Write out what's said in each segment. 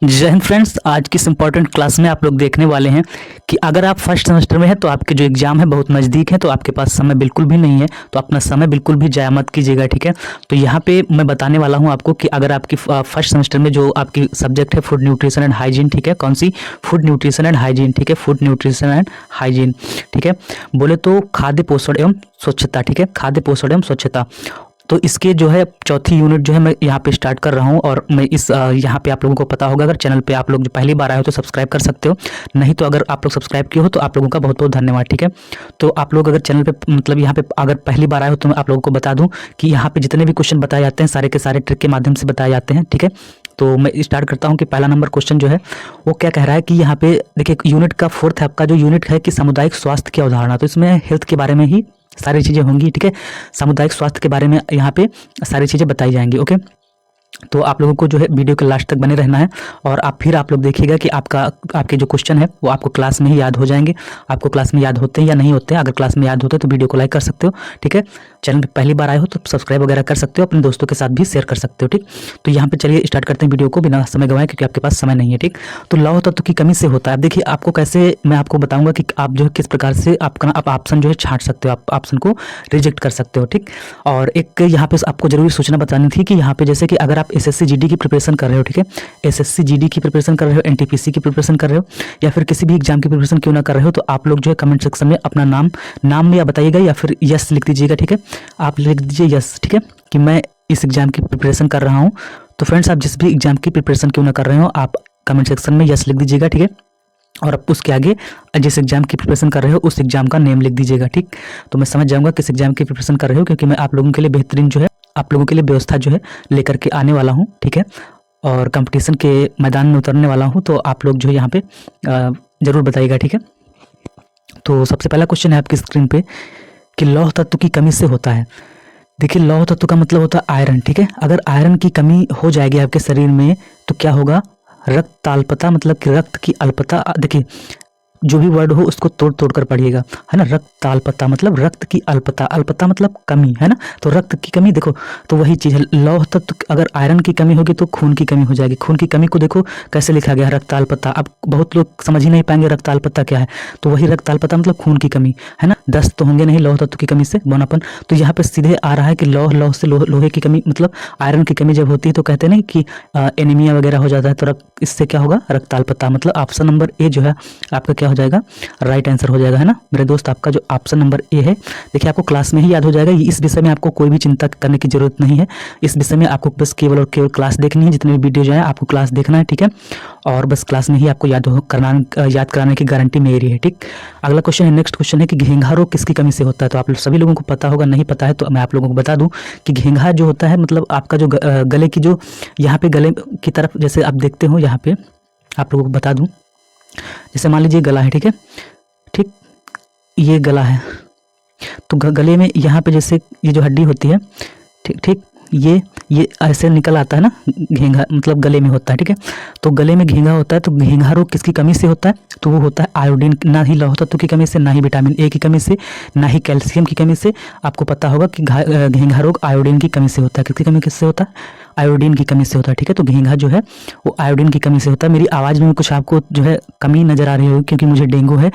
जय हिंद फ्रेंड्स। आज की इस इम्पॉर्टेंट क्लास में आप लोग देखने वाले हैं कि अगर आप फर्स्ट सेमेस्टर में हैं तो आपके जो एग्जाम है बहुत नज़दीक है, तो आपके पास समय बिल्कुल भी नहीं है, तो अपना समय बिल्कुल भी जाया मत कीजिएगा, ठीक है। तो यहाँ पे मैं बताने वाला हूँ आपको कि अगर आपकी फर्स्ट सेमेस्टर में जो आपकी सब्जेक्ट है फूड न्यूट्रिशन एंड हाइजीन, ठीक है, कौन सी? फूड न्यूट्रिशन एंड हाइजीन, ठीक है, फूड न्यूट्रिशन एंड हाइजीन, ठीक है। बोले तो खाद्य पोषण एवं स्वच्छता, ठीक है, खाद्य पोषण एवं स्वच्छता। तो इसके जो है चौथी यूनिट जो है मैं यहाँ पे स्टार्ट कर रहा हूँ, और मैं इस यहाँ पे आप लोगों को पता होगा, अगर चैनल पे आप लोग जो पहली बार आए हो तो सब्सक्राइब कर सकते हो, नहीं तो अगर आप लोग सब्सक्राइब किए हो तो आप लोगों का बहुत बहुत धन्यवाद, ठीक है। तो आप लोग अगर चैनल पे मतलब यहाँ पे अगर पहली बार आए हो तो मैं आप लोगों को बता दूँ कि यहाँ पे जितने भी क्वेश्चन बताए जाते हैं सारे के सारे ट्रिक के माध्यम से बताए जाते हैं, ठीक है। तो मैं स्टार्ट करता हूँ कि पहला नंबर क्वेश्चन जो है वो क्या कह रहा है कि यहाँ पे देखिए यूनिट का फोर्थ है आपका, जो यूनिट है कि सामुदायिक स्वास्थ्य की अवधारणा। तो इसमें हेल्थ के बारे में ही सारी चीज़ें होंगी, ठीक है। सामुदायिक स्वास्थ्य के बारे में यहाँ पे सारी चीज़ें बताई जाएंगी, ओके। तो आप लोगों को जो है वीडियो के लास्ट तक बने रहना है, और आप लोग देखिएगा कि आपके जो क्वेश्चन है वो आपको क्लास में ही याद हो जाएंगे। आपको क्लास में याद होते हैं या नहीं होते हैं, अगर क्लास में याद होते हैं तो वीडियो को लाइक कर सकते हो, ठीक है। चैनल पे पहली बार आए हो तो सब्सक्राइब वगैरह कर सकते हो, अपने दोस्तों के साथ भी शेयर कर सकते हो, ठीक। तो यहाँ पे चलिए स्टार्ट करते हैं वीडियो को बिना समय गंवाए, क्योंकि आपके पास समय नहीं है, ठीक। तो लौह तत्व की कमी से होता है। अब देखिए आपको कैसे, मैं आपको बताऊंगा कि आप जो है किस प्रकार से आप ऑप्शन जो है छांट सकते हो, आप ऑप्शन को रिजेक्ट कर सकते हो, ठीक। और एक यहाँ पे आपको जरूरी सूचना बतानी थी कि यहाँ पे जैसे कि अगर आप एसएससी जीडी की प्रिपरेशन कर रहे हो, ठीक है, एसएससी जीडी की प्रिपरेशन कर रहे हो, एनटीपीसी की प्रिपरेशन कर रहे हो, या फिर किसी भी एग्जाम की प्रिपरेशन क्यों ना कर रहे हो, तो आप लोग जो है कमेंट सेक्शन में अपना नाम या बताइएगा, या फिर यस लिख दीजिएगा, ठीक है। आप लिख दीजिए यस, ठीक है, कि मैं इस एग्जाम की प्रिपरेशन कर रहा हूँ। तो फ्रेंड्स, आप जिस भी एग्जाम की प्रिपरेशन क्यों ना कर रहे हो, आप कमेंट सेक्शन में यस लिख दीजिएगा, ठीक है। और अब उसके आगे जिस एग्जाम की प्रिपरेशन कर रहे हो उस एग्जाम का नेम लिख दीजिएगा, ठीक। तो मैं समझ जाऊंगा किस एग्जाम की प्रिपरेशन कर रहे हो, क्योंकि मैं आप लोगों के लिए बेहतरीन जो है, आप लोगों के लिए व्यवस्था जो है लेकर के आने वाला हूँ, ठीक है। और कंपटीशन के मैदान में उतरने वाला हूँ, तो आप लोग जो है यहाँ पे ज़रूर बताइएगा, ठीक है। तो सबसे पहला क्वेश्चन है आपकी स्क्रीन पे कि लौह तत्व की कमी से होता है। देखिए लौह तत्व का मतलब होता है आयरन, ठीक है। अगर आयरन की कमी हो जाएगी आपके शरीर में तो क्या होगा? रक्त अल्पता, मतलब कि रक्त की अल्पता। देखिए जो भी वर्ड हो उसको तोड़ तोड़ कर पढ़िएगा, है ना। रक्त अल्पता मतलब रक्त की अल्पता, अल्पता मतलब कमी, है ना। तो रक्त की कमी देखो, तो वही चीज़ है लौह तत्व। अगर आयरन की कमी होगी तो खून की कमी हो जाएगी। खून की कमी को देखो कैसे लिखा गया है, रक्त अल्पता। अब बहुत लोग समझ ही नहीं पाएंगे रक्त अल्पता क्या है, तो वही रक्त अल्पता मतलब खून की कमी, है ना। दस्त तो होंगे नहीं लौह तत्व की कमी से, बौनापन। तो यहाँ पे सीधे आ रहा है कि लौह से लोहे की कमी, मतलब आयरन की कमी जब होती है तो कहते हैं ना कि एनीमिया वगैरह हो जाता है, तो इससे क्या होगा? रक्त अल्पता। मतलब ऑप्शन नंबर ए जो है आपका क्या हो जाएगा? राइट आंसर हो जाएगा, है ना मेरे दोस्त। आपका जो ऑप्शन नंबर ए है, देखिए आपको क्लास में ही याद हो जाएगा। इस विषय में आपको कोई भी चिंता करने की जरूरत नहीं है। इस विषय में आपको बस केवल और केवल क्लास देखनी है, जितने भी वीडियो जो है आपको क्लास देखना है, ठीक है। और बस क्लास में ही आपको याद कराने की गारंटी मेरी है, ठीक। अगला क्वेश्चन है, नेक्स्ट क्वेश्चन है कि घेंघा रोग किसकी कमी से होता है। तो आप सभी लोगों को पता होगा, नहीं पता है तो मैं आप लोगों को बता दूं कि घेंघा जो होता है मतलब आपका जो गले की जो यहाँ पे गले की तरफ जैसे आप देखते हो, यहाँ पे आप लोगों को बता दूं, जैसे मान लीजिए गला है, ठीक है, ठीक, ये गला है। तो गले में यहाँ पे जैसे ये जो हड्डी होती है, ठीक ठीक, ये ऐसे निकल आता है ना, घेंघा मतलब गले में होता है, ठीक है। तो गले में घेंघा होता है, तो घेंघा रोग किसकी कमी से होता है? तो वो होता है आयोडीन, ना ही लौह तत्व की कमी से, ना ही विटामिन ए की कमी से, ना ही कैल्शियम की कमी से। आपको पता होगा कि घेंघा रोग आयोडीन की कमी से होता है। किसकी कमी किससे होता है? आयोडीन की कमी से होता है, ठीक है। तो घेंघा जो है वो आयोडीन की कमी से होता है। मेरी आवाज़ में कुछ आपको जो है कमी नज़र आ रही होगी, क्योंकि मुझे डेंगू है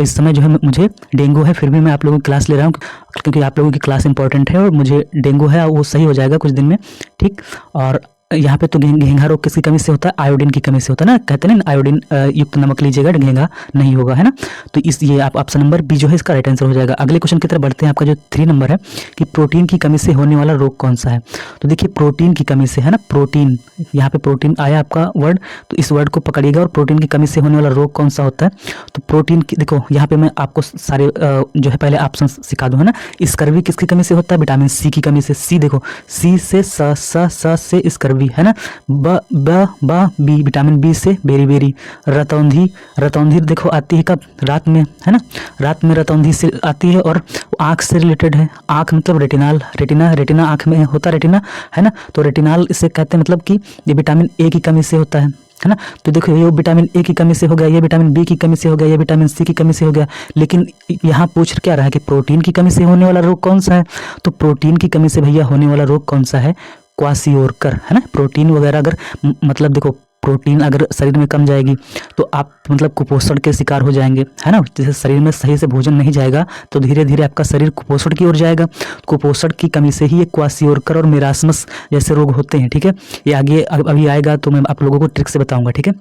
इस समय, जो है मुझे डेंगू है, फिर भी मैं आप लोगों की क्लास ले रहा हूँ, क्योंकि आप लोगों की क्लास इंपॉर्टेंट है और मुझे डेंगू है, वो सही हो जाएगा कुछ दिन में, ठीक। और यहाँ पे तो घेंघा रोग किसकी कमी से होता है? आयोडीन की कमी से होता है ना। कहते हैं ना आयोडीन युक्त नमक लीजिएगा, घेंघा नहीं होगा, है ना। तो ये आप ऑप्शन नंबर बी जो है इसका राइट आंसर हो जाएगा। अगले क्वेश्चन की तरफ बढ़ते हैं। आपका जो 3 नंबर है कि प्रोटीन की कमी से होने वाला रोग कौन सा है। तो देखिए प्रोटीन की कमी से, है ना, प्रोटीन, यहाँ पे प्रोटीन आया आपका वर्ड, तो इस वर्ड को पकड़िएगा। और प्रोटीन की कमी से होने वाला रोग कौन सा होता है? तो प्रोटीन की देखो यहाँ पे मैं आपको सारे जो है पहले ऑप्शन सिखा दूँ, है ना। स्कर्वी किसकी कमी से होता है? विटामिन सी की कमी से। सी देखो, सी से स से स्कर्वी, है ना। बी विटामिन बी से बेरी। रतौंधी देखो आती है कब? रात में, है ना। रात में रतौंधी से आती है, और आँख से रिलेटेड है। आँख मतलब रेटिना आँख में होता है, रेटिना, है ना। तो रेटिनाल इसे कहते हैं, मतलब कि ये विटामिन ए की कमी से होता है ना। तो देखो ये विटामिन ए की कमी से हो गया, ये विटामिन बी की कमी से हो गया, ये विटामिन सी की कमी से हो गया। लेकिन यहाँ पूछ क्या रहा है कि प्रोटीन की कमी से होने वाला रोग कौन सा है? तो प्रोटीन की कमी से भैया होने वाला रोग कौन सा है? क्वासियोरकर, है ना। प्रोटीन वगैरह अगर मतलब देखो प्रोटीन अगर शरीर में कम जाएगी तो आप मतलब कुपोषण के शिकार हो जाएंगे, है ना। जैसे शरीर में सही से भोजन नहीं जाएगा तो धीरे धीरे आपका शरीर कुपोषण की ओर जाएगा। कुपोषण की कमी से ही ये क्वाशियोरकर और मेरास्मस जैसे रोग होते हैं, ठीक है। ये आगे अभी आएगा तो मैं आप लोगों को ट्रिक से बताऊंगा, ठीक है।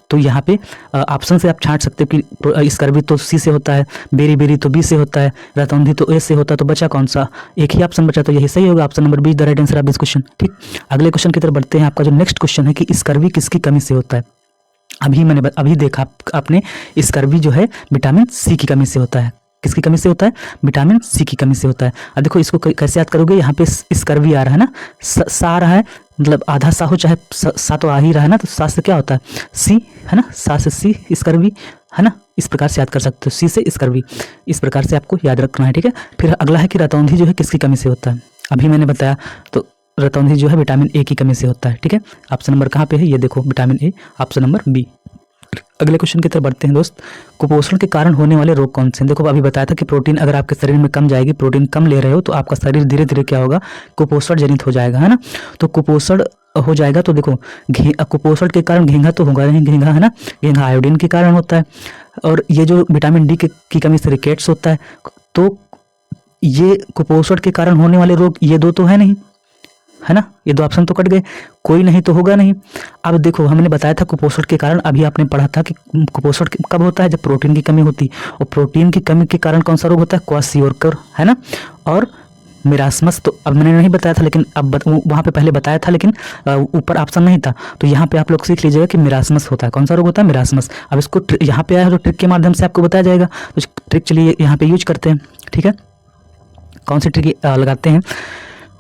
तो यहाँ पे ऑप्शन से आप छांट सकते हो कि स्कर्वी तो सी से होता है, बेरी बेरी तो बी से होता है, रतौंधी तो ए से होता है, तो बचा कौन सा, एक ही ऑप्शन बचा, तो यही सही होगा, option number be the right answer of this question, ठीक। अगले क्वेश्चन की तरफ बढ़ते हैं। आपका जो नेक्स्ट क्वेश्चन है कि स्कर्वी किसकी कमी से होता है। अभी देखा आपने, स्कर्वी जो है विटामिन सी की कमी से होता है। किसकी कमी से होता है, विटामिन सी की कमी से होता है। अब देखो इसको कैसे याद करोगे, यहाँ पे स्कर्वी आ रहा है ना, सा आ रहा है, मतलब आधा सा हो चाहे सा तो आ ही रहा है ना, तो सा से क्या होता है सी, है ना, सा से सी स्कर्वी, है ना। इस प्रकार से याद कर सकते हो, सी से स्कर्वी, इस प्रकार से आपको याद रखना है, ठीक है। फिर अगला है कि रतौंधी जो है किसकी कमी से होता है। अभी मैंने बताया, तो रतौंधी जो है विटामिन ए की कमी से होता है, ठीक है। ऑप्शन नंबर कहाँ पे है, ये देखो vitamin A, option number B. अगले क्वेश्चन की तरफ बढ़ते हैं दोस्त। कुपोषण के कारण होने वाले रोग कौन से हैं। देखो अभी बताया था कि प्रोटीन अगर आपके शरीर में कम जाएगी, प्रोटीन कम ले रहे हो तो आपका शरीर धीरे धीरे क्या होगा, कुपोषण जनित हो जाएगा, है ना। तो कुपोषण हो जाएगा तो देखो कुपोषण के कारण घेंघा तो होगा नहीं, घेंघा है ना, घेंघा आयोडीन के कारण होता है। और ये जो विटामिन डी की कमी से रिकेट्स होता है। तो ये कुपोषण के कारण होने वाले रोग ये दो तो है नहीं, है ना, ये दो ऑप्शन तो कट गए, कोई नहीं तो होगा नहीं। अब देखो हमने बताया था कुपोषण के कारण, अभी आपने पढ़ा था कि कुपोषण कब होता है, जब प्रोटीन की कमी होती है। और प्रोटीन की कमी के कारण कौन सा रोग होता है, क्वाशियोरकर, है ना, और मेरास्मस। तो अब मैंने नहीं बताया था, लेकिन अब वहाँ पे पहले बताया था, लेकिन ऊपर ऑप्शन नहीं था। तो यहाँ पे आप लोग सीख लीजिएगा कि मेरास्मस होता है, कौन सा रोग होता है, मेरास्मस। अब इसको यहाँ पे आया है तो ट्रिक के माध्यम से आपको बताया जाएगा। तो ट्रिक चलिए यहाँ पे यूज करते हैं, ठीक है। कौन सी ट्रिक लगाते हैं,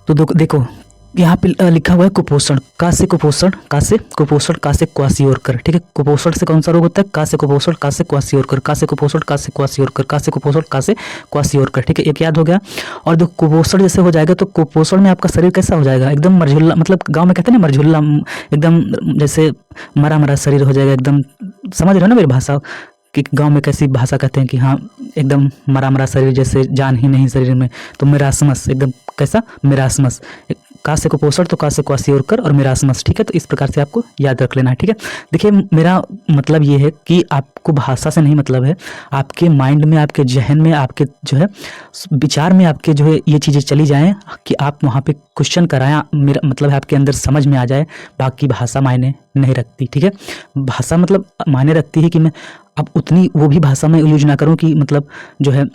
तो देखो यहाँ पे लिखा हुआ है कुपोषण, का से कुपोषण, का से कुपोषण, का से क्वाशियोरकर, ठीक है। कुपोषण से कौन सा रोग होता है, का से कुपोषण, का से क्वाशियोरकर, का से कुपोषण, का से क्वाशियोरकर, का से कुपोषण, का से क्वाशियोरकर, ठीक है। एक याद हो गया। और जो कुपोषण जैसे हो जाएगा तो कुपोषण में आपका शरीर कैसा हो जाएगा, एकदम मरझुल्ला, मतलब गाँव में कहते हैं ना मरझुल्ला, एकदम जैसे मरा मरा शरीर हो जाएगा, एकदम समझ रहे हो ना मेरी भाषा, कि गांव में कैसी भाषा कहते हैं कि हाँ एकदम मरा मरा शरीर, जैसे जान ही नहीं शरीर में। तो मेरास्मस, एकदम कैसा, मेरास्मस। का से कुपोषण तो का से क्वाशियोरकर और मेरास्मस, ठीक है। तो इस प्रकार से आपको याद रख लेना है, ठीक है। देखिए मेरा मतलब ये है कि आपको भाषा से नहीं मतलब है, आपके माइंड में, आपके जहन में, आपके जो है विचार में आपके जो है ये चीज़ें चली जाएं कि आप वहाँ पे क्वेश्चन कराएं। मेरा मतलब है आपके अंदर समझ में आ जाए, बाकी भाषा मायने नहीं रखती, ठीक है। भाषा मतलब मायने रखती है कि मैं अब उतनी वो भी भाषा में यूज ना करूँ कि मतलब जो है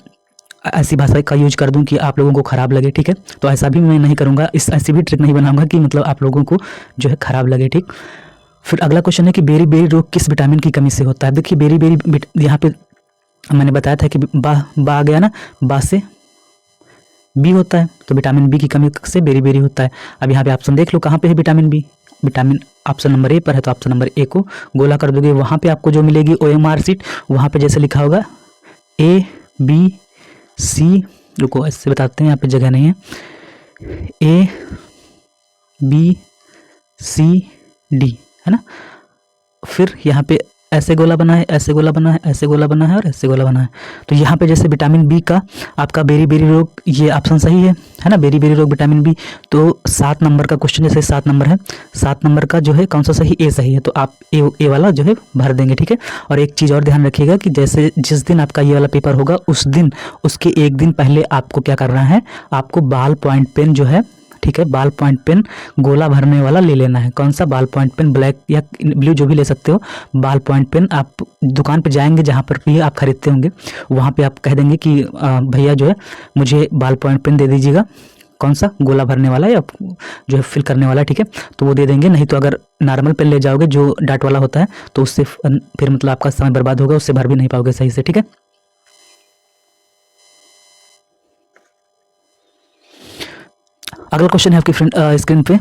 ऐसी भाषा का यूज कर दूं कि आप लोगों को खराब लगे, ठीक है। तो ऐसा भी मैं नहीं करूंगा, ऐसी भी ट्रिक नहीं बनाऊंगा कि मतलब आप लोगों को जो है खराब लगे, ठीक। फिर अगला क्वेश्चन है कि बेरी बेरी रोग किस विटामिन की कमी से होता है। देखिए बेरी बेरी यहाँ पे मैंने बताया था कि बा आ गया ना, बा से बी होता है, तो विटामिन बी की कमी से बेरी बेरी होता है। अब यहाँ पे ऑप्शन देख लो कहाँ पे है vitamin B, vitamin option number A पर है, तो ऑप्शन नंबर ए को गोला कर दोगे, वहाँ पे आपको जो मिलेगी OMR शीट, वहाँ पे जैसे लिखा होगा A B C, रुको ऐसे बताते हैं, यहाँ पे जगह नहीं है, A B C D, है ना। फिर यहाँ पे ऐसे गोला बना है, ऐसे गोला बना है, ऐसे गोला बना है और ऐसे गोला बना है। तो यहाँ पे जैसे विटामिन बी का आपका बेरी बेरी रोग, ये ऑप्शन सही है ना, बेरी बेरी रोग विटामिन बी। तो 7 नंबर का क्वेश्चन, जैसे 7 नंबर है, 7 नंबर का जो है कौन सा सही, ए सही है, तो आप ए वाला जो है भर देंगे, ठीक है। और एक चीज़ और ध्यान रखिएगा कि जैसे जिस दिन आपका ये वाला पेपर होगा उस दिन, उसके एक दिन पहले आपको क्या करना है, आपको बाल पॉइंट पेन जो है, ठीक है, बाल पॉइंट पेन गोला भरने वाला ले लेना है। कौन सा, बाल पॉइंट पेन, ब्लैक या ब्लू जो भी ले सकते हो। बाल पॉइंट पेन आप दुकान पे जाएंगे जहाँ पर भी आप खरीदते होंगे, वहाँ पे आप कह देंगे कि भैया जो है मुझे बाल पॉइंट पेन दे दीजिएगा, कौन सा, गोला भरने वाला या जो है फिल करने वाला, ठीक है। तो वो दे देंगे। नहीं तो अगर नॉर्मल पेन ले जाओगे जो डाट वाला होता है तो उससे फिर मतलब आपका समय बर्बाद होगा, उससे भर भी नहीं पाओगे सही से, ठीक है। अगला क्वेश्चन है आपकी फ्रेंड स्क्रीन पे।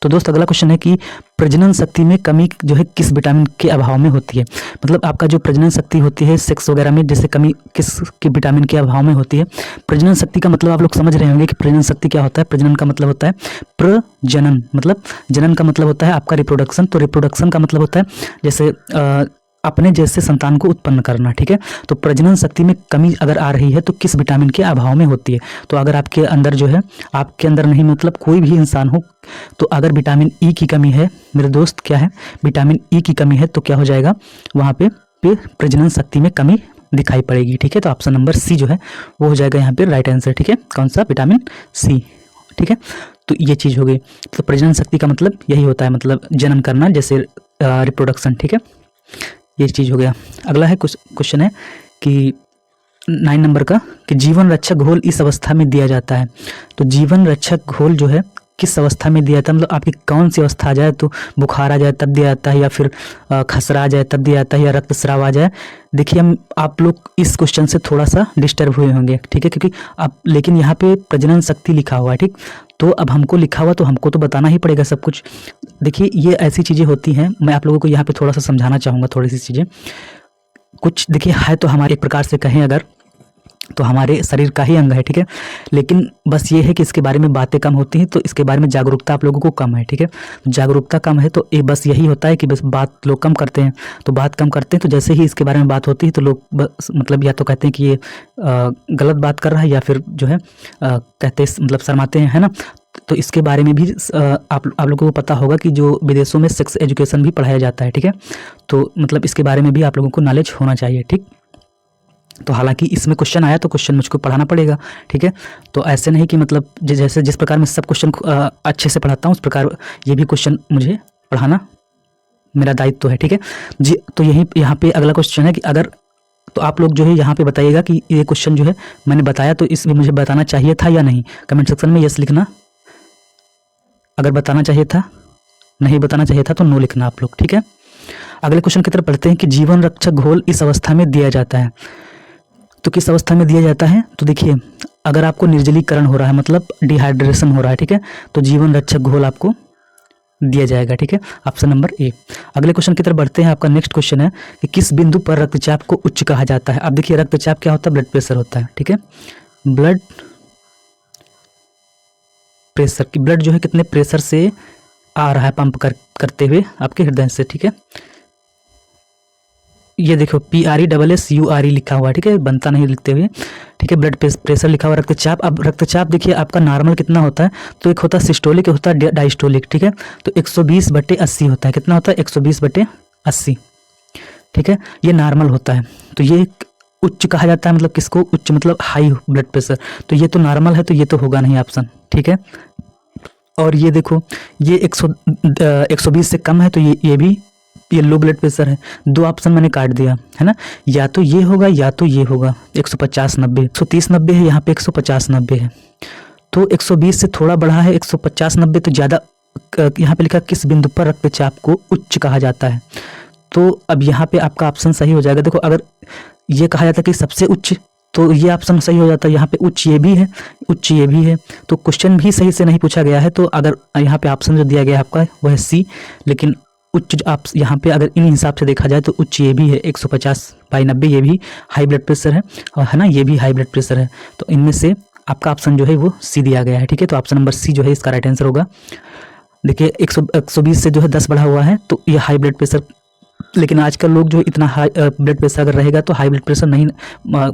तो दोस्त अगला क्वेश्चन है कि प्रजनन शक्ति में कमी जो है किस विटामिन के अभाव में होती है। मतलब आपका जो प्रजनन शक्ति होती है सेक्स वगैरह में, जैसे कमी किस के विटामिन के अभाव में होती है। प्रजनन शक्ति का मतलब आप लोग समझ रहे होंगे कि प्रजनन शक्ति क्या होता है। प्रजनन का मतलब होता है प्रजनन, मतलब जनन का मतलब होता है आपका रिप्रोडक्शन। तो रिप्रोडक्शन का मतलब होता है जैसे अपने जैसे संतान को उत्पन्न करना, ठीक है। तो प्रजनन शक्ति में कमी अगर आ रही है तो किस विटामिन के अभाव में होती है? तो अगर आपके अंदर जो है, आपके अंदर नहीं मतलब कोई भी इंसान हो, तो अगर विटामिन ई की कमी है मेरे दोस्त, क्या है, विटामिन ई की कमी है, तो क्या हो जाएगा वहाँ पे प्रजनन शक्ति में कमी दिखाई पड़ेगी, ठीक है। तो ऑप्शन नंबर सी जो है वो हो जाएगा यहाँ पे राइट आंसर, ठीक है। कौन सा? विटामिन सी, ठीक है। तो ये चीज़ हो गई। तो प्रजनन शक्ति का मतलब यही होता है, मतलब जन्म करना, जैसे रिप्रोडक्शन, ठीक है। ये चीज़ हो गया। अगला है क्वेश्चन है कि 9 नंबर का, कि जीवन रक्षक घोल इस अवस्था में दिया जाता है। तो जीवन रक्षक घोल जो है किस अवस्था में दिया जाता है, मतलब आपकी कौन सी अवस्था आ जाए, तो बुखार आ जाए तब दिया जाता है, या फिर खसरा आ जाए तब दिया जाता है, या रक्तस्राव आ जाए। देखिए आप लोग इस क्वेश्चन से थोड़ा सा डिस्टर्ब हुए होंगे, ठीक है, क्योंकि अब लेकिन यहाँ पे प्रजनन शक्ति लिखा हुआ है, ठीक। तो अब हमको लिखा हुआ तो हमको तो बताना ही पड़ेगा सब कुछ। देखिए ये ऐसी चीज़ें होती हैं, मैं आप लोगों को यहाँ पे थोड़ा सा समझाना चाहूँगा, थोड़ी सी चीज़ें कुछ। देखिए है तो हमारे एक प्रकार से कहें अगर, तो हमारे शरीर का ही अंग है, ठीक है। लेकिन बस ये है कि इसके बारे में बातें कम होती हैं, तो इसके बारे में जागरूकता आप लोगों को कम है, ठीक है। जागरूकता कम है तो ये बस यही होता है कि बस बात लोग कम करते हैं। तो बात कम करते हैं तो जैसे ही इसके बारे में बात होती है तो लोग बस मतलब या तो कहते हैं कि ये गलत बात कर रहा है, या फिर जो है कहते मतलब शर्माते हैं, है ना। तो इसके बारे में भी आप लोगों को पता होगा कि जो विदेशों में सेक्स एजुकेशन भी पढ़ाया जाता है, ठीक है। तो मतलब इसके बारे में भी आप लोगों को नॉलेज होना चाहिए, ठीक। तो हालांकि इसमें क्वेश्चन आया तो क्वेश्चन मुझको पढ़ाना पड़ेगा, ठीक है। तो ऐसे नहीं कि मतलब जैसे जिस प्रकार मैं सब क्वेश्चन अच्छे से पढ़ाता हूँ उस प्रकार ये भी क्वेश्चन मुझे पढ़ाना मेरा दायित्व तो है, ठीक है जी। तो यही यहाँ पे अगला क्वेश्चन है कि अगर, तो आप लोग जो है यहाँ पे बताइएगा कि ये क्वेश्चन जो है मैंने बताया तो इसमें मुझे बताना चाहिए था या नहीं। कमेंट सेक्शन में यस लिखना अगर बताना चाहिए था, नहीं बताना चाहिए था तो नो लिखना आप लोग, ठीक है। अगले क्वेश्चन की तरफ पढ़ते हैं कि जीवन रक्षक घोल इस अवस्था में दिया जाता है। तो किस अवस्था में दिया जाता है? तो देखिए अगर आपको निर्जलीकरण हो रहा है, मतलब डिहाइड्रेशन हो रहा है, ठीक है, तो जीवन रक्षक घोल आपको दिया जाएगा, ठीक है। ऑप्शन नंबर ए। अगले क्वेश्चन की तरफ बढ़ते हैं। आपका नेक्स्ट क्वेश्चन है कि किस बिंदु पर रक्तचाप को उच्च कहा जाता है। अब देखिए रक्तचाप क्या होता है? ब्लड प्रेशर होता है, ठीक है। ब्लड प्रेशर की, ब्लड जो है कितने प्रेशर से आ रहा है पंप करते हुए आपके हृदय से, ठीक है। ये देखो PRESSURE लिखा हुआ है, ठीक है, बनता नहीं लिखते हुए, ठीक है। ब्लड प्रेशर लिखा हुआ, रक्तचाप। अब रक्तचाप देखिए आपका नॉर्मल कितना होता है, तो एक होता है सिस्टोलिक, एक होता है डायस्टोलिक, ठीक है। तो 120/80 होता है। कितना होता है? 120/80, ठीक है। ये नॉर्मल होता है। तो ये उच्च कहा जाता है, मतलब किसको उच्च? मतलब हाई ब्लड प्रेशर। तो ये तो नॉर्मल है तो ये तो होगा नहीं ऑप्शन, ठीक है। और ये देखो ये 120 से कम है तो ये लो ब्लड प्रेशर है। दो ऑप्शन मैंने काट दिया है ना, या तो ये होगा या तो ये होगा। 150/90, 130/90 है, यहाँ पे 150/90 है। तो 120 से थोड़ा बढ़ा है, 150/90 तो ज़्यादा। यहाँ पे लिखा किस बिंदु पर रक्तचाप को उच्च कहा जाता है। तो अब यहाँ पे आपका ऑप्शन सही हो जाएगा। देखो अगर ये कहा जाता है कि सबसे उच्च, तो ये ऑप्शन सही हो जाता है। यहाँ पे उच्च ये भी है, उच्च ये भी है, तो क्वेश्चन भी सही से नहीं पूछा गया है। तो अगर यहाँ पे ऑप्शन जो दिया गया है आपका वह है सी, लेकिन उच्च आप यहाँ पे अगर इन हिसाब से देखा जाए तो उच्च ये भी है 150/90, ये भी हाई ब्लड प्रेशर है, और है ना ये भी हाई ब्लड प्रेशर है। तो इनमें से आपका ऑप्शन जो है वो सी दिया गया है, ठीक है। तो ऑप्शन नंबर सी जो है इसका राइट आंसर होगा। देखिए 120 से जो है 10 बढ़ा हुआ है तो ये हाई ब्लड प्रेशर, लेकिन आजकल लोग जो इतना हाई ब्लड प्रेशर अगर रहेगा तो हाई ब्लड प्रेशर नहीं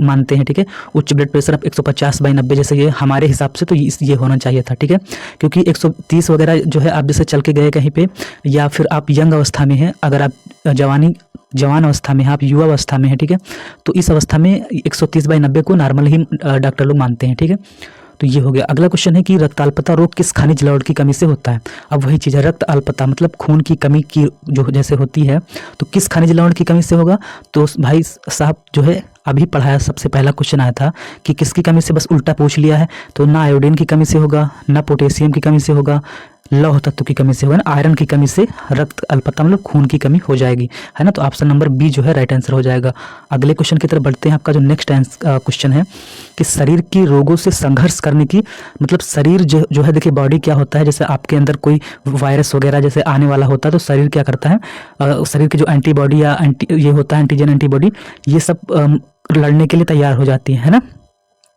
मानते हैं, ठीक है। उच्च ब्लड प्रेशर अब 150/90 जैसे ये हमारे हिसाब से तो ये होना चाहिए था, ठीक है। क्योंकि 130 वगैरह जो है आप जैसे चल के गए कहीं पे, या फिर आप यंग अवस्था में हैं, अगर आप जवान अवस्था में हैं, आप युवा अवस्था में हैं, ठीक है, तो इस अवस्था में 130/90 को नॉर्मल ही डॉक्टर लोग मानते हैं, ठीक है। तो ये हो गया। अगला क्वेश्चन है कि रक्त अल्पता रोग किस खनिज लवण की कमी से होता है। अब वही चीज़ है, रक्त अल्पता मतलब खून की कमी की जो जैसे होती है, तो किस खनिज लवण की कमी से होगा। तो भाई साहब जो है अभी पढ़ाया, सबसे पहला क्वेश्चन आया था कि किसकी कमी से, बस उल्टा पूछ लिया है। तो ना आयोडीन की कमी से होगा, ना पोटेशियम की कमी से होगा, लौह तत्व की कमी से होगा, ना आयरन की कमी से रक्त अल्पता मतलब खून की कमी हो जाएगी, है ना। तो ऑप्शन नंबर बी जो है राइट आंसर हो जाएगा। अगले क्वेश्चन की तरफ बढ़ते हैं। आपका जो नेक्स्ट क्वेश्चन है कि शरीर की रोगों से संघर्ष करने की, मतलब शरीर जो है देखिए बॉडी क्या होता है, जैसे आपके अंदर कोई वायरस वगैरह जैसे आने वाला होता है तो शरीर क्या करता है, शरीर की जो एंटीबॉडी या ये होता है एंटीजन एंटीबॉडी, ये सब लड़ने के लिए तैयार हो जाती है ना,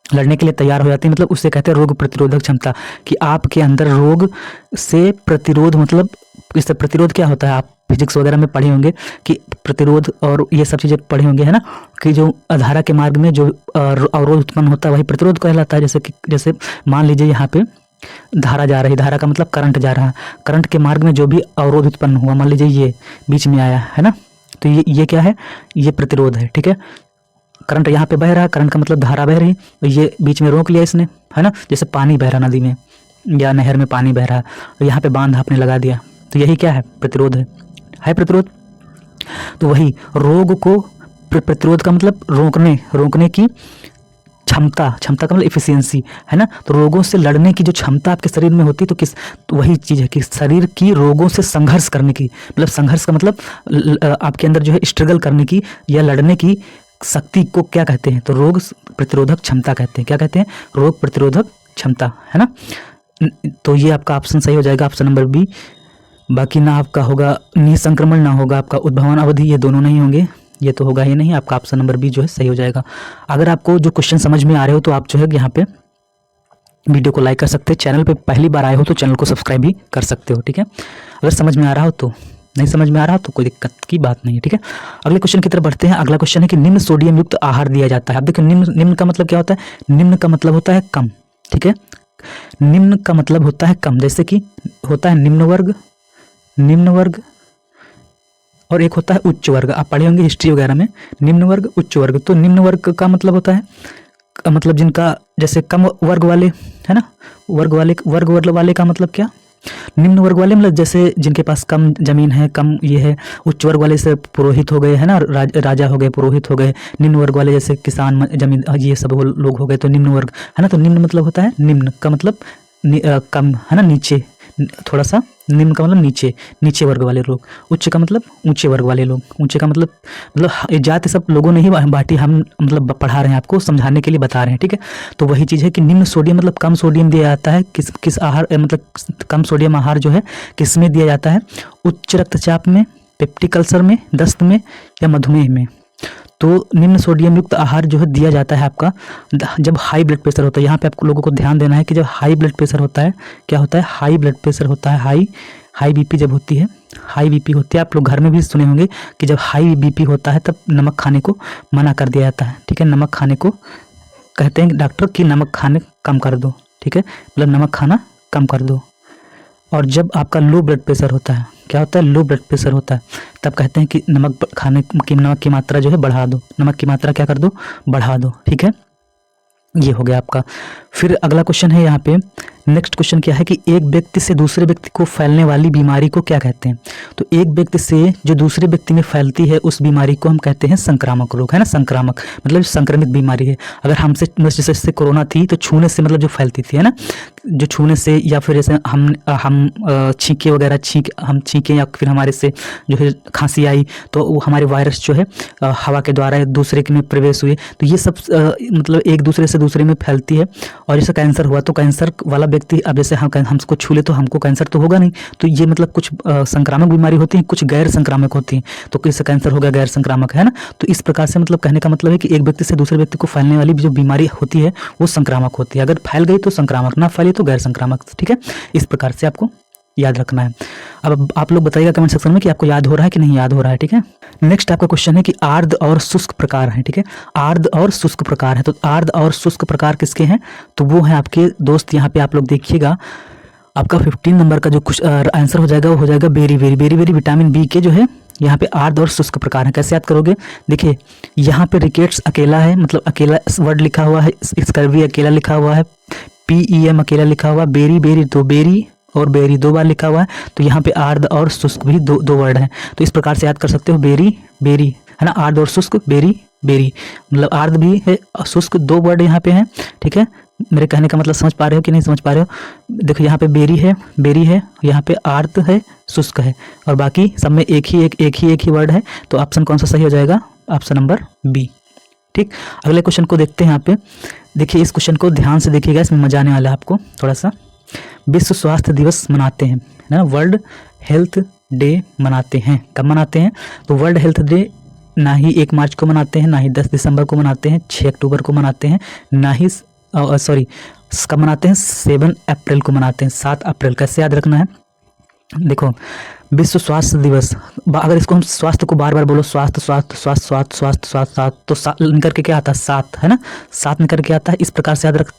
लड़ने के लिए तैयार हो जाती है। मतलब उससे कहते हैं रोग प्रतिरोधक क्षमता, कि आपके अंदर रोग से प्रतिरोध, मतलब इससे प्रतिरोध क्या होता है, आप फिजिक्स वगैरह में पढ़े होंगे कि प्रतिरोध और ये सब चीज़ें पढ़े होंगे, है ना, कि जो धारा के मार्ग में जो अवरोध उत्पन्न होता है वही प्रतिरोध कहलाता है। जैसे मान लीजिए यहाँ पे धारा जा रही, धारा का मतलब करंट जा रहा है, करंट के मार्ग में जो भी अवरोध उत्पन्न हुआ, मान लीजिए ये बीच में आया है ना, तो ये क्या है, ये प्रतिरोध है। ठीक है, करंट यहाँ पे बह रहा है, करंट का मतलब धारा बह रही, तो ये बीच में रोक लिया इसने, है ना, जैसे पानी बह रहा नदी में या नहर में पानी बह रहा है, तो यहाँ पे बांध आपने लगा दिया, तो यही क्या है, प्रतिरोध है प्रतिरोध। तो वही रोग को प्रतिरोध का मतलब रोकने की क्षमता का मतलब इफिशियंसी, है ना। तो रोगों से लड़ने की जो क्षमता आपके शरीर में होती है, तो वही चीज़ है कि शरीर की रोगों से संघर्ष करने की, मतलब संघर्ष का मतलब आपके अंदर जो है स्ट्रगल करने की या लड़ने की शक्ति को क्या कहते हैं, तो रोग प्रतिरोधक क्षमता कहते हैं। क्या कहते हैं, रोग प्रतिरोधक क्षमता, है ना। तो ये आपका ऑप्शन सही हो जाएगा, ऑप्शन नंबर बी। बाकी ना आपका होगा निसंक्रमण, ना होगा आपका उद्भवन अवधि, ये दोनों नहीं होंगे, ये तो होगा ही नहीं। आपका ऑप्शन नंबर बी जो है सही हो जाएगा। अगर आपको जो क्वेश्चन समझ में आ रहे हो तो आप जो है यहाँ पे वीडियो को लाइक कर सकते हैं, चैनल पे पहली बार आए हो तो चैनल को सब्सक्राइब भी कर सकते हो। ठीक है, अगर समझ में आ रहा हो तो, नहीं समझ में आ रहा हो तो कोई दिक्कत की बात नहीं है। ठीक है, अगले क्वेश्चन की तरफ बढ़ते हैं। अगला क्वेश्चन है कि निम्न सोडियम युक्त आहार दिया जाता है। अब देखिए निम्न का मतलब क्या होता है, निम्न का मतलब होता है कम। ठीक है, निम्न का मतलब होता है कम, जैसे कि होता है निम्न वर्ग और एक होता है उच्च वर्ग। आप पढ़े होंगे हिस्ट्री वगैरह में, निम्न वर्ग उच्च वर्ग। तो निम्न वर्ग का मतलब होता है मतलब जिनका जैसे कम वर्ग वाले, है ना, वर्ग वाले का मतलब क्या, निम्न वर्ग वाले मतलब जैसे जिनके पास कम जमीन है, कम ये है। उच्च वर्ग वाले से पुरोहित हो गए, है ना, राजा हो गए, पुरोहित हो गए। निम्न वर्ग वाले जैसे किसान, जमीन, ये सब लोग हो गए, तो निम्न वर्ग, है ना। तो निम्न मतलब होता है, निम्न का मतलब कम, है ना, नीचे, थोड़ा सा। निम्न का मतलब नीचे वर्ग वाले लोग। उच्च का मतलब ऊंचे वर्ग वाले लोग। ऊंचे का मतलब जाति सब लोगों ने ही बांटी, हम मतलब पढ़ा रहे हैं, आपको समझाने के लिए बता रहे हैं। ठीक है, तो वही चीज़ है कि निम्न सोडियम मतलब कम सोडियम दिया जाता है किस आहार, मतलब कम सोडियम आहार जो है किस में दिया जाता है, उच्च रक्तचाप में, पेप्टिक अल्सर में, दस्त में या मधुमेह में। तो निम्न सोडियम युक्त आहार जो है दिया जाता है आपका जब हाई ब्लड प्रेशर होता है। यहाँ पे आपको लोगों को ध्यान देना है कि जब हाई ब्लड प्रेशर होता है, क्या होता है, हाई ब्लड प्रेशर होता है, हाई बीपी जब होती है, हाई बीपी होती है। आप लोग घर में भी सुने होंगे कि जब हाई बीपी होता है तब नमक खाने को मना कर दिया जाता है। ठीक है, नमक खाने को कहते हैं डॉक्टर कि नमक खाने कम कर दो। ठीक है, मतलब नमक खाना कम कर दो। और जब आपका लो ब्लड प्रेशर होता है, क्या होता है, लो ब्लड प्रेशर होता है, तब कहते हैं कि नमक की मात्रा जो है बढ़ा दो, नमक की मात्रा क्या कर दो, बढ़ा दो। ठीक है, ये हो गया आपका। फिर अगला क्वेश्चन है यहाँ पे, नेक्स्ट क्वेश्चन क्या है कि एक व्यक्ति से दूसरे व्यक्ति को फैलने वाली बीमारी को क्या कहते हैं। तो एक व्यक्ति से जो दूसरे व्यक्ति में फैलती है उस बीमारी को हम कहते हैं संक्रामक रोग, है ना। संक्रामक मतलब संक्रमित बीमारी है। अगर हमसे जैसे कोरोना थी तो छूने से मतलब जो फैलती थी, है ना, जो छूने से, या फिर जैसे हम छींके वगैरह हम छींके या फिर हमारे से जो है खांसी आई तो वो हमारे वायरस जो है हवा के द्वारा एक दूसरे के में प्रवेश हुए, तो ये सब मतलब एक दूसरे से दूसरे में फैलती है। और जैसे कैंसर हुआ तो कैंसर वाला व्यक्ति, अब जैसे हमको छू ले तो हमको कैंसर तो होगा नहीं, तो ये मतलब कुछ संक्रामक बीमारी होती है, कुछ गैर संक्रामक होती हैं। तो किसी कैंसर हो गया गैर संक्रामक, है ना। तो इस प्रकार से मतलब कहने का मतलब है कि एक व्यक्ति से दूसरे व्यक्ति को फैलने वाली जो बीमारी होती है वो संक्रामक होती है। अगर फैल गई तो संक्रामक, ना फैली तो गैर संक्रामक। ठीक है, इस प्रकार से आपको याद रखना है। अब आप लोग बताइएगा कमेंट सेक्शन में कि आपको याद हो रहा है कि नहीं याद हो रहा है। ठीक है, नेक्स्ट आपका क्वेश्चन है कि आर्द्र और शुष्क प्रकार है। ठीक है, आर्द्र और शुष्क प्रकार है। तो आर्द्र और शुष्क प्रकार किसके हैं, तो वो है आपके दोस्त, यहाँ पे आप लोग देखिएगा, आपका 15 नंबर का जो कुछ आंसर हो जाएगा वो हो जाएगा बेरी विटामिन बी के जो है यहाँ पे आर्द्र और शुष्क प्रकार है। कैसे याद करोगे, देखिए यहाँ पे रिकेट्स अकेला है, मतलब अकेला वर्ड लिखा हुआ है, स्कर्वी अकेला लिखा हुआ है, PEM अकेला लिखा हुआ, बेरी और बेरी 2 बार लिखा हुआ है। तो यहाँ पे आर्द्र और शुष्क भी दो वर्ड हैं। तो इस प्रकार से याद कर सकते हो, बेरी है ना, आर्द्र और शुष्क, बेरी मतलब आर्द्र भी है, शुष्क 2 वर्ड यहाँ पे हैं। ठीक है, मेरे कहने का मतलब समझ पा रहे हो कि नहीं समझ पा रहे हो। देखो यहाँ पे बेरी है, यहाँ पे आर्द्र है, शुष्क है, और बाकी सब में एक ही वर्ड है। तो ऑप्शन कौन सा सही हो जाएगा, ऑप्शन नंबर बी। ठीक, अगले क्वेश्चन को देखते हैं। यहाँ पे देखिए, इस क्वेश्चन को ध्यान से देखिएगा, इसमें मजा आने वाला है आपको थोड़ा सा। विश्व स्वास्थ्य दिवस मनाते हैं ना, वर्ल्ड हेल्थ डे मनाते हैं, कब मनाते हैं, तो वर्ल्ड हेल्थ डे ना ही 1 मार्च को मनाते हैं, ना ही 10 दिसंबर को मनाते हैं, 6 अक्टूबर को मनाते हैं, ना ही कब मनाते हैं, 7 अप्रैल को मनाते हैं, 7 अप्रैल। कैसे याद रखना है, देखो विश्व स्वास्थ्य दिवस, अगर इसको हम स्वास्थ्य को बार बार बोलो, स्वास्थ्य स्वास्थ्य स्वास्थ्य स्वास्थ्य स्वास्थ्य स्वास्थ्य स्वास्थ्य, तो निकल के क्या आता है? 7, है ना, 7 निकल के आता है। इस प्रकार से याद रख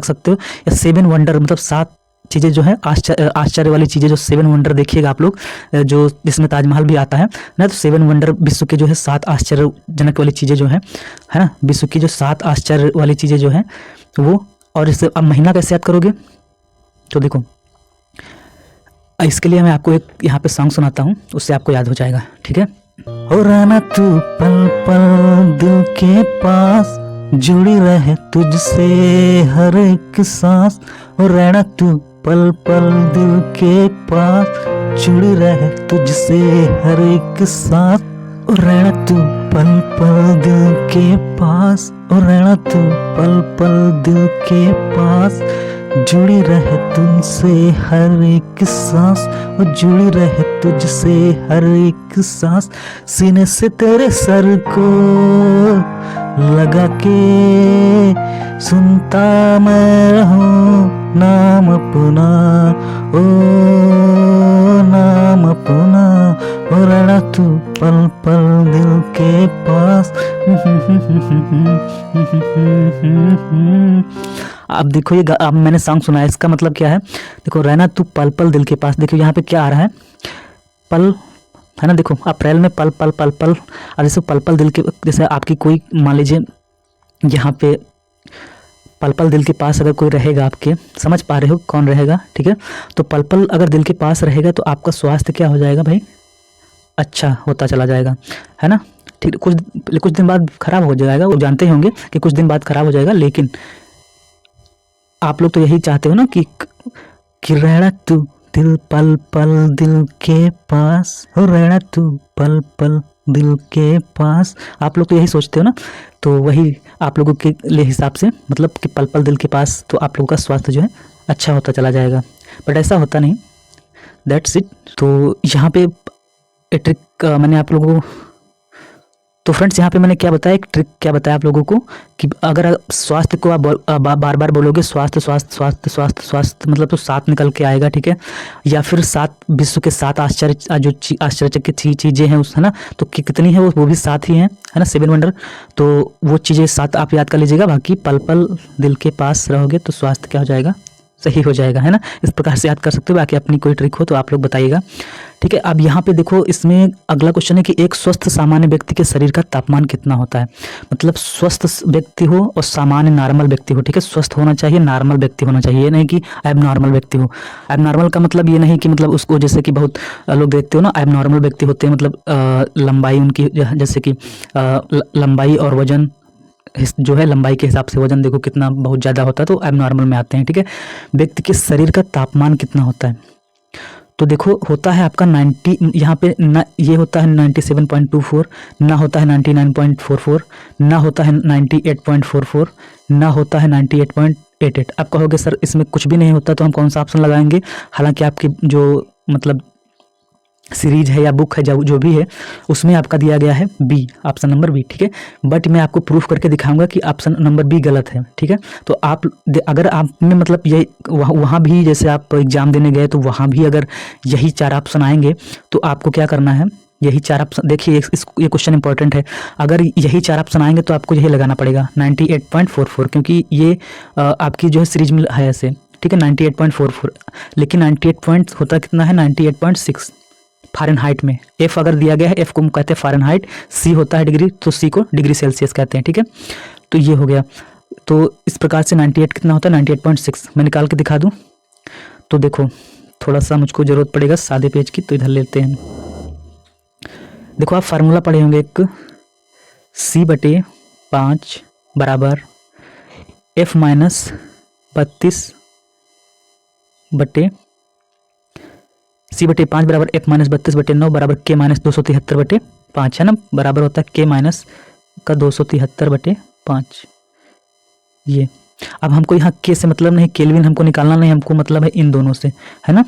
सकते हो। या 7 वंडर, मतलब 7 चीज़ें जो है आश्चर्य वाली चीज़ें, जो 7 वंडर देखिएगा आप लोग, जो जिसमें ताजमहल भी आता है ना, तो 7 वंडर विश्व के जो है 7 आश्चर्यजनक वाली चीज़ें जो है ना, विश्व की जो 7 आश्चर्य वाली चीज़ें जो है वो। और इससे अब महीना कैसे याद करोगे? तो देखो इसके लिए मैं आपको एक यहाँ पे सॉन्ग सुनाता हूँ, उससे आपको याद हो जाएगा, ठीक है। हो रहना तू पल पल दिल के पास, जुड़ी रहे तुझसे हर एक सांस। हो रहना तू पल पल दिल के पास, जुड़ी रहे तुझसे हर एक सांस। हो रहना तू पल पल दिल के पास, हो रहना तू पल पल दिल के पास, जुड़ी रहे तुझसे हर एक सांस। और जुड़ी रहे तुझसे हर एक सांस। सीने से तेरे सर को लगा के सुनता मैं रहूं नाम अपना, ओ नाम अपना। और रहना तू पल पल दिल के पास। अब देखो ये अब मैंने सॉन्ग सुना है, इसका मतलब क्या है? देखो रहना तू पल पल दिल के पास, देखो यहाँ पे क्या आ रहा है? पल, है ना। देखो अप्रैल में पल पल पल पल, और जैसे पल पल दिल के, जैसे आपकी कोई मान लीजिए यहाँ पे पल पल दिल के पास अगर कोई रहेगा आपके, समझ पा रहे हो कौन रहेगा, ठीक है। तो पल पल अगर दिल के पास रहेगा तो आपका स्वास्थ्य क्या हो जाएगा भाई? अच्छा होता चला जाएगा, है ना। ठीक, कुछ दिन बाद खराब हो जाएगा, वो जानते होंगे कि कुछ दिन बाद खराब हो जाएगा, लेकिन आप लोग तो यही चाहते हो ना कि रहना तू दिल पल पल दिल के पास, हो रहना तू पल पल दिल के पास। आप लोग तो यही सोचते हो ना, तो वही आप लोगों के लिए हिसाब से, मतलब कि पल पल दिल के पास, तो आप लोगों का स्वास्थ्य जो है अच्छा होता चला जाएगा। बट ऐसा होता नहीं, दैट्स इट। तो यहाँ पे ट्रिक मैंने आप लोगों को, तो फ्रेंड्स यहाँ पे मैंने क्या बताया, एक ट्रिक क्या बताया आप लोगों को कि अगर स्वास्थ्य को आप बार बार बोलोगे स्वास्थ्य स्वास्थ्य स्वास्थ्य स्वास्थ्य स्वास्थ्य, मतलब तो 7 निकल के आएगा, ठीक है। या फिर 7 विश्व के 7 आश्चर्य जो आश्चर्यचकित चीज़ें हैं उस, है ना, तो कितनी है वो भी 7 ही हैं, है ना, 7 वंडर। तो वो चीज़ें 7 आप याद कर लीजिएगा, बाकी पल पल दिल के पास रहोगे तो स्वास्थ्य क्या हो जाएगा? सही हो जाएगा, है ना। इस प्रकार से याद कर सकते हो। बाकी अपनी कोई ट्रिक हो तो आप लोग बताइएगा, ठीक है। अब यहाँ पे देखो, इसमें अगला क्वेश्चन है कि एक स्वस्थ सामान्य व्यक्ति के शरीर का तापमान कितना होता है? मतलब स्वस्थ व्यक्ति हो और सामान्य नॉर्मल व्यक्ति हो, ठीक है। स्वस्थ होना चाहिए, नॉर्मल व्यक्ति होना चाहिए, ये नहीं कि एब नॉर्मल व्यक्ति हो। एब नॉर्मल का मतलब ये नहीं कि मतलब उसको, जैसे कि बहुत लोग देखते हो ना, एब नॉर्मल व्यक्ति होते हैं, मतलब लंबाई उनकी, जैसे कि लंबाई और वजन जो है, लंबाई के हिसाब से वजन देखो कितना बहुत ज़्यादा होता है, तो एब नॉर्मल में आते हैं, ठीक है। व्यक्ति के शरीर का तापमान कितना होता है? तो देखो होता है आपका 90, यहाँ पे ना ये होता है 97.24, ना होता है 99.44, ना होता है 98.44, ना होता है 98.88। आप कहोगे सर इसमें कुछ भी नहीं होता, तो हम कौन सा ऑप्शन लगाएंगे? हालांकि आपकी जो मतलब सीरीज है या बुक है, जो भी है, उसमें आपका दिया गया है बी, ऑप्शन नंबर बी, ठीक है। बट मैं आपको प्रूफ करके दिखाऊंगा कि ऑप्शन नंबर बी गलत है, ठीक है। तो आप अगर आपने मतलब ये वहाँ भी, जैसे आप एग्जाम देने गए तो वहाँ भी अगर यही 4 ऑप्शन आएंगे तो आपको क्या करना है? यही 4 ऑप्शन, देखिए ये क्वेश्चन इंपॉर्टेंट है। अगर यही 4 ऑप्शन आएंगे तो आपको यही लगाना पड़ेगा 98.44, क्योंकि ये आपकी जो है सीरीज में है ऐसे, ठीक है, 98.44। लेकिन 98 पॉइंट होता कितना है? 98.6 फ़ारेनहाइट में। एफ अगर दिया गया है, एफ को हम कहते हैं फ़ारेनहाइट, सी होता है डिग्री, तो सी को डिग्री सेल्सियस कहते हैं, ठीक है। तो ये हो गया। तो इस प्रकार से 98 कितना होता है? 98.6। मैं निकाल के दिखा दूं तो देखो, थोड़ा सा मुझको ज़रूरत पड़ेगा सादे पेज की, तो इधर लेते हैं। देखो आप फार्मूला पढ़े होंगे, एक C/5 बराबर F-32 बटे C/5 बराबर F-32/9 बराबर K-273/5, है ना, बराबर होता है K-273/5। ये अब हमको यहाँ K से मतलब नहीं, केल्विन हमको निकालना नहीं, हमको मतलब है इन दोनों से, है ना।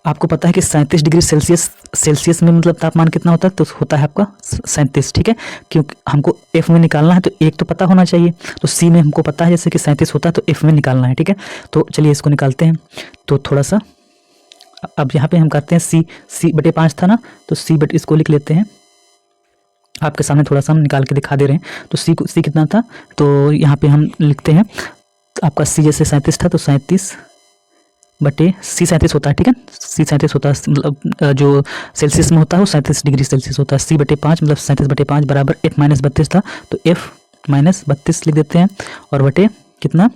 आपको पता है कि 37 डिग्री सेल्सियस में मतलब तापमान कितना होता है? तो होता है आपका 37, ठीक है। क्योंकि हमको F में निकालना है तो एक तो पता होना चाहिए, तो C में हमको पता है जैसे कि 37 होता है, तो F में निकालना है, ठीक है। तो चलिए इसको निकालते हैं। तो थोड़ा सा अब यहाँ पे हम करते हैं C/5 था ना, तो C/, इसको लिख लेते हैं, आपके सामने थोड़ा सा हम निकाल के दिखा दे रहे हैं। तो C कितना था, तो यहाँ पे हम लिखते हैं, तो आपका C जैसे 37 था, तो 37 बटे C 37 होता है, ठीक है। C 37 होता है, मतलब जो सेल्सियस में होता है वो 37 डिग्री सेल्सियस होता है। C/5 मतलब 37/5 बराबर F-32 था, तो F-32 लिख देते हैं, और बटे कितना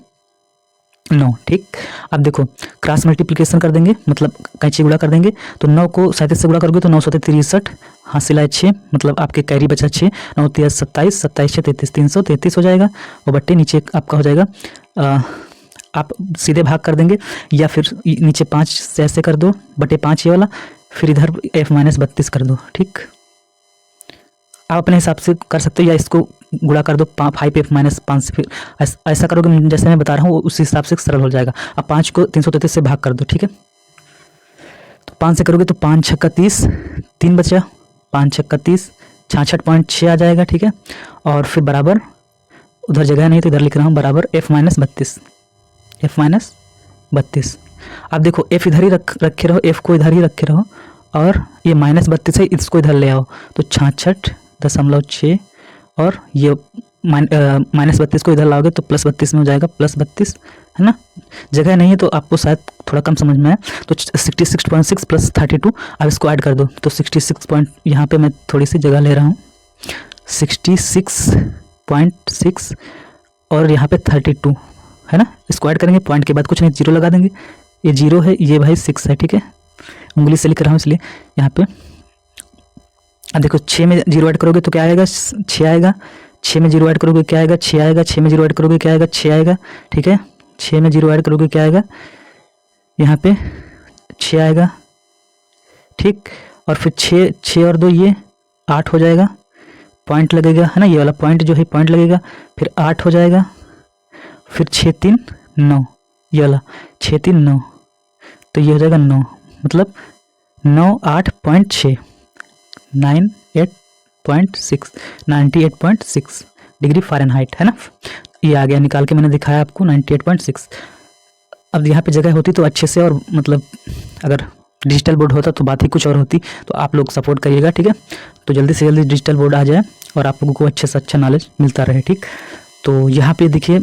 9, ठीक। अब देखो क्रॉस मल्टीप्लिकेशन कर देंगे, मतलब कैंची गुणा कर देंगे, तो 9 को 37 से गुणा करोगे तो 9 7 63, हासिल है 6, मतलब आपके कैरी बचा 6, 9 3 27, 27 6 33, 333 हो जाएगा, और बट्टे नीचे आपका हो जाएगा आप सीधे भाग कर देंगे, या फिर नीचे 5 से ऐसे कर दो, बटे 5 ये वाला, फिर इधर F-32 कर दो, ठीक। आप अपने हिसाब से कर सकते हो, या इसको गुणा कर दो 5F-5 से, फिर ऐसा करोगे जैसे मैं बता रहा हूँ उस हिसाब से सरल हो जाएगा। अब 5 को 333 से भाग कर दो, ठीक है। तो 5 से करोगे तो 5 छक्का 30, 3 बचा, 5 छक्का 30, 66.6 आ जाएगा, ठीक है। और फिर बराबर, उधर जगह नहीं तो इधर लिख रहा हूँ, बराबर F-32, F-32। अब देखो F इधर ही रखे रहो, F को इधर ही रखे रहो, और ये -32 है, इसको इधर ले आओ, तो 66.6, और ये -32 को इधर लाओगे तो +32 में हो जाएगा, +32 है ना। जगह नहीं है तो आपको शायद थोड़ा कम समझ में आए, तो 66.6 + 32, अब इसको ऐड कर दो, तो 66 यहाँ पे मैं थोड़ी सी जगह ले रहा हूँ, 66.6 और यहाँ पे 32 है ना। इसको ऐड करेंगे, पॉइंट के बाद कुछ नहीं, 0 लगा देंगे, ये 0 है, ये भाई 6 है, ठीक है। उंगली से लिख रहा हूँ इसलिए यहाँ पे। अब देखो 6 में 0 ऐड करोगे तो क्या आएगा, 6 आएगा, 6 में 0 ऐड करोगे क्या आएगा, 6 आएगा, 6 में 0 ऐड करोगे क्या आएगा, 6 आएगा, ठीक है। 6 में 0 ऐड करोगे क्या आएगा, यहाँ पे 6 आएगा, ठीक। और फिर 6 और 2 ये 8 हो जाएगा, पॉइंट लगेगा है ना, ये वाला पॉइंट जो है पॉइंट लगेगा, फिर 8 हो जाएगा, फिर 6 3 9, ये वाला 6 3 9, तो ये हो जाएगा 9, मतलब 98.6, 98.6 डिग्री फ़ारेनहाइट है ना। ये आ गया, निकाल के मैंने दिखाया आपको 98.6। अब यहाँ पे जगह होती तो अच्छे से, और मतलब अगर डिजिटल बोर्ड होता तो बात ही कुछ और होती, तो आप लोग सपोर्ट करिएगा, ठीक है। तो जल्दी से जल्दी डिजिटल बोर्ड आ जाए और आप लोगों को अच्छे से अच्छा नॉलेज मिलता रहे, ठीक। तो यहाँ पे देखिए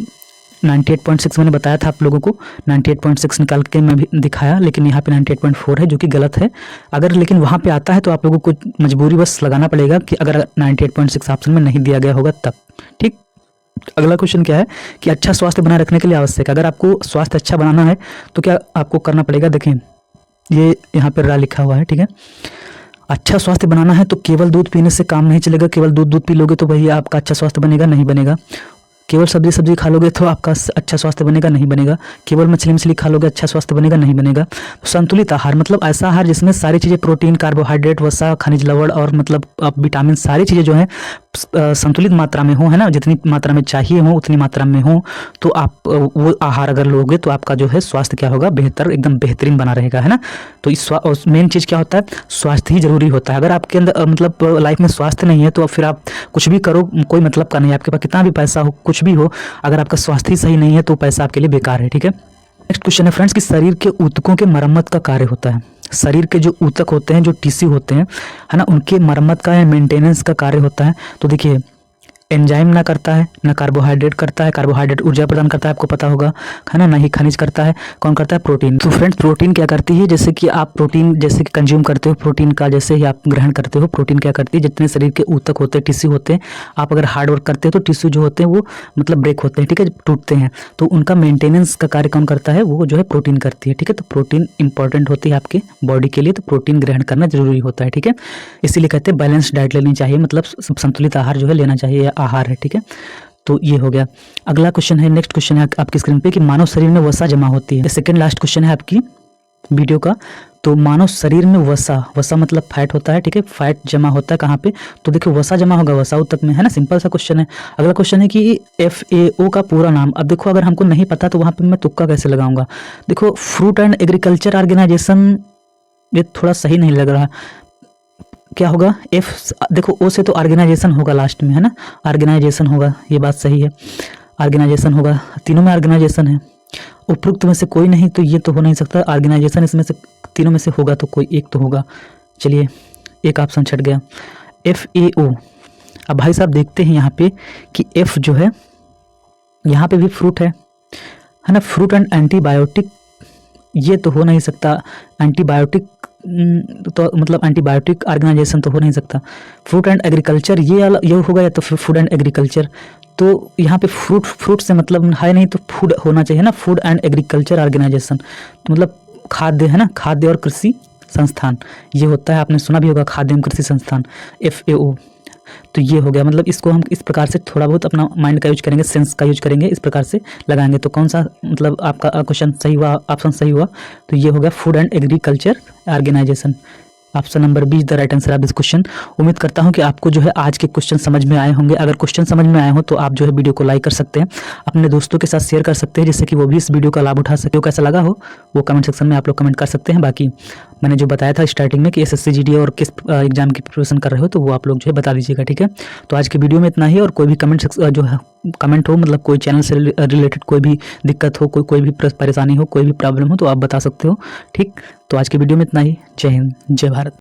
98.6 मैंने बताया था आप लोगों को, 98.6 निकाल के मैं भी दिखाया, लेकिन यहाँ पे 98.4 है जो कि गलत है। अगर लेकिन वहाँ पे आता है तो आप लोगों को मजबूरी बस लगाना पड़ेगा कि अगर 98.6 ऑप्शन में नहीं दिया गया होगा तब, ठीक। अगला क्वेश्चन क्या है कि अच्छा स्वास्थ्य बनाए रखने के लिए आवश्यक, अगर आपको स्वास्थ्य अच्छा बनाना है तो क्या आपको करना पड़ेगा, देखें ये यहाँ पर रा लिखा हुआ है, ठीक है। अच्छा स्वास्थ्य बनाना है तो केवल दूध पीने से काम नहीं चलेगा, केवल दूध पी लोगे तो भैया आपका अच्छा स्वास्थ्य बनेगा, नहीं बनेगा। केवल सब्जी खा लोगे तो आपका अच्छा स्वास्थ्य बनेगा, नहीं बनेगा। केवल मछली खा लोगे अच्छा स्वास्थ्य बनेगा, नहीं बनेगा। तो संतुलित आहार मतलब ऐसा आहार जिसमें सारी चीज़ें, प्रोटीन, कार्बोहाइड्रेट, वसा, खनिज लवण और मतलब विटामिन, सारी चीज़ें जो हैं संतुलित मात्रा में हो, है ना, जितनी मात्रा में चाहिए हो उतनी मात्रा में हो, तो आप वो आहार अगर लोगे तो आपका जो है स्वास्थ्य क्या होगा, बेहतर, एकदम बेहतरीन बना रहेगा, है ना। तो इस मेन चीज़ क्या होता है, स्वास्थ्य ही जरूरी होता है। अगर आपके अंदर मतलब लाइफ में स्वास्थ्य नहीं है तो फिर आप कुछ भी करो कोई मतलब का नहीं, आपके पास कितना भी पैसा हो, कुछ भी हो, अगर आपका स्वास्थ्य ही सही नहीं है तो पैसा आपके लिए बेकार है, ठीक है। नेक्स्ट क्वेश्चन है फ्रेंड्स कि शरीर के ऊतकों के मरम्मत का कार्य होता है। शरीर के जो ऊतक होते हैं, जो टिश्यू होते हैं, है ना, उनके मरम्मत का या मेंटेनेंस का कार्य होता है। तो देखिए एंजाइम ना करता है, ना कार्बोहाइड्रेट करता है, कार्बोहाइड्रेट ऊर्जा प्रदान करता है आपको पता होगा, है ना ही खनिज करता है, कौन करता है, प्रोटीन। तो फ्रेंड्स प्रोटीन क्या करती है, जैसे कि आप प्रोटीन जैसे कि कंज्यूम करते हो, प्रोटीन का जैसे ही आप ग्रहण करते हो, प्रोटीन क्या करती है, जितने शरीर के ऊतक होते हैं, टिश्यू होते हैं, आप अगर हार्ड वर्क करते हो तो टिश्यू जो होते हैं वो मतलब ब्रेक होते हैं, ठीक है, टूटते हैं, तो उनका मेंटेनेंस का कार्य कौन करता है, वो जो है प्रोटीन करती है, ठीक है। तो प्रोटीन इंपॉर्टेंट होती है आपके बॉडी के लिए, तो प्रोटीन ग्रहण करना जरूरी होता है, ठीक है। इसीलिए कहते हैं बैलेंस डाइट लेनी चाहिए, मतलब संतुलित आहार जो है लेना चाहिए, आहार है, ठीक है। तो ये हो गया। अगला क्वेश्चन है, नेक्स्ट क्वेश्चन है आपकी स्क्रीन पे कि मानव शरीर में वसा जमा होती है। सेकंड लास्ट क्वेश्चन है आपकी वीडियो का। तो मानव शरीर में वसा मतलब फैट होता है, ठीक है, फैट जमा होता है कहाँ पे, तो देखिए वसा जमा होगा वसा ऊतक में, है ना, सिंपल सा क्वेश्चन है। अगला क्वेश्चन है कि FAO का पूरा नाम। अब देखो अगर हमको नहीं पता तो वहाँ पे मैं तुक्का कैसे लगाऊंगा। देखो फ्रूट एंड एग्रीकल्चर ऑर्गेनाइजेशन, ये थोड़ा सही नहीं लग रहा, क्या होगा, देखो ओ से तो ऑर्गेनाइजेशन होगा लास्ट में, है ना, ऑर्गेनाइजेशन होगा, ये बात सही है, ऑर्गेनाइजेशन होगा, तीनों में ऑर्गेनाइजेशन है। उपरोक्त में से कोई नहीं तो ये तो हो नहीं सकता। ऑर्गेनाइजेशन इसमें से तीनों में से होगा तो कोई एक तो होगा। चलिए एक ऑप्शन छट गया, FAO। अब भाई साहब देखते हैं यहाँ पे कि F जो है यहाँ पे भी फ्रूट है ना, फ्रूट एंड एंटीबायोटिक, ये तो हो नहीं सकता। एंटीबायोटिक तो मतलब एंटीबायोटिक ऑर्गेनाइजेशन तो हो नहीं सकता। फ्रूट एंड एग्रीकल्चर ये होगा, या तो फिर फूड एंड एग्रीकल्चर। तो यहाँ पे फ्रूट से मतलब है नहीं तो फूड होना चाहिए ना, फूड एंड एग्रीकल्चर ऑर्गेनाइजेशन, तो मतलब खाद्य है ना, खाद्य और कृषि संस्थान ये होता है, आपने सुना भी होगा खाद्य एवं कृषि संस्थान FAO। तो ये हो गया, मतलब इसको हम इस प्रकार से थोड़ा बहुत अपना माइंड का यूज करेंगे, सेंस का यूज करेंगे, इस प्रकार से लगाएंगे। तो कौन सा मतलब आपका क्वेश्चन सही हुआ, ऑप्शन सही हुआ। तो ये हो गया food and agriculture organisation. Option number B is the right answer of this question. उम्मीद करता हूं कि आपको जो है आज के क्वेश्चन समझ में आए होंगे। अगर क्वेश्चन समझ में आए हो तो आप जो है वीडियो को लाइक कर सकते हैं, अपने दोस्तों के साथ शेयर कर सकते हैं, जिससे कि वो भी इस वीडियो का लाभ उठा सके। कैसा लगा हो वो कमेंट सेक्शन में आप लोग कमेंट कर सकते हैं। बाकी मैंने जो बताया था स्टार्टिंग में कि SSC GD और किस एग्जाम की प्रिपरेशन कर रहे हो तो वो आप लोग जो है बता दीजिएगा, ठीक है। तो आज की वीडियो में इतना ही, और कोई भी जो है कमेंट हो, मतलब कोई चैनल से रिलेटेड कोई भी दिक्कत हो, कोई भी परेशानी हो, कोई भी प्रॉब्लम हो तो आप बता सकते हो, ठीक। तो आज की वीडियो में इतना ही। जय हिंद, जय भारत।